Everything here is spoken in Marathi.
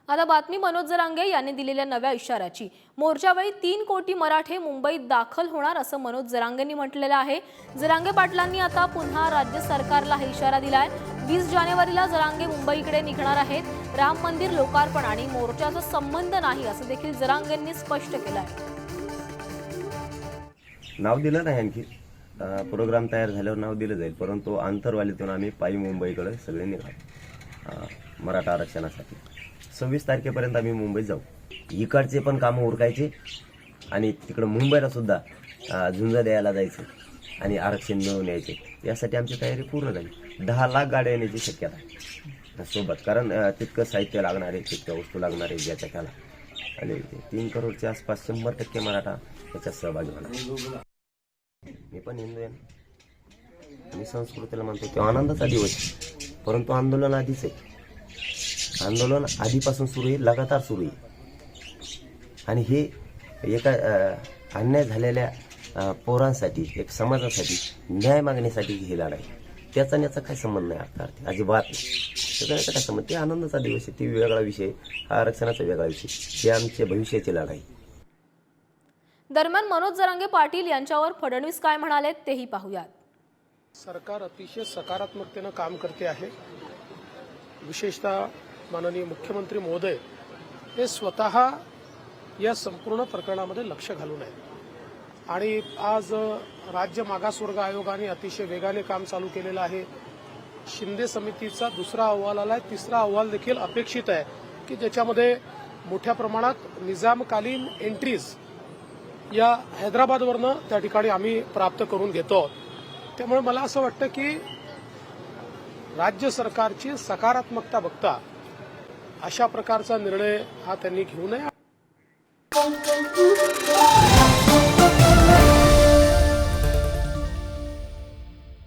आता बातमी मनोज जरांगे यांनी दिलेल्या नव्या इशाऱ्याची। मोर्चावेळी 3 कोटी मराठे मुंबईत दाखल होणार असं मनोज जरांगेंनी म्हटलेलं आहे। जरांगे पाटलांनी आता पुन्हा राज्य सरकारला हा इशारा दिलाय। 20 जानेवारीला जरांगे मुंबईकडे निघणार आहेत। राम मंदिर लोकार्पण आणि मोर्चाचा संबंध नाही असं देखील जरांगेंनी स्पष्ट केलंय। नाव दिलं नाही, आणखी प्रोग्राम तयार झाल्यावर नाव दिलं जाईल, परंतु आंतरवालीतून आम्ही पायी मुंबईकडे सगळे निघालो मराठा आरक्षणासाठी। 26 तारखेपर्यंत आम्ही मुंबईत जाऊ। इकडचे पण कामं उरकायचे आणि तिकडे मुंबईला सुद्धा झुंज द्यायला जायचं आणि आरक्षण मिळवून यायचे। यासाठी आमची तयारी पूर्ण झाली। 10 लाख गाड्या येण्याची शक्यता आहे सोबत, कारण तितकं साहित्य लागणार आहे, तितक्या वस्तू लागणार आहे ज्याच्या त्याला, आणि 3 करोडच्या आसपास 100% मराठा त्याच्यात सहभागी होणार। मी पण हिंदू आहे, मी संस्कृतीला मानतो किंवा आनंदाचा दिवस, परंतु आंदोलन आधीच आहे। आंदोलन आधीपासून सुरू आहे, लगातार सुरू आहे, आणि हे एका अन्याय झालेल्या पोरांसाठी, एक समाजासाठी न्याय मागण्यासाठी हे लढाई। त्याचा याचा काय संबंध नाही अर्थात, अजिबात त्याचा काय संबंध। ते आनंदाचा दिवस आहे, ती वेगळा विषय, हा आरक्षणाचा वेगळा विषय, हे आमच्या भविष्याची लढाई। दरम्यान मनोज जरांगे पाटील यांच्यावर फडणवीस काय म्हणाले तेही पाहूयात। सरकार अतिशय सकारात्मकतेने काम करते आहे। विशेषतः माननीय मुख्यमंत्री महोदय हे स्वतः या संपूर्ण प्रकरणामध्ये लक्ष घालून आहेत, आणि आज राज्य मागासवर्ग आयोगाने अतिशय वेगाने काम चालू केलेलं आहे। शिंदे समितीचा दुसरा अहवाल आलाय, तिसरा अहवाल देखील अपेक्षित आहे की ज्याच्यामध्ये मोठ्या प्रमाणात निजामकालीन एंट्रीज या हैदराबादवरनं त्या ठिकाणी आम्ही प्राप्त करून घेतो। त्यामुळे मला असं वाटतं की राज्य सरकारची सकारात्मकता बघता अशा प्रकारचा निर्णय हा त्यांनी घेऊ नये।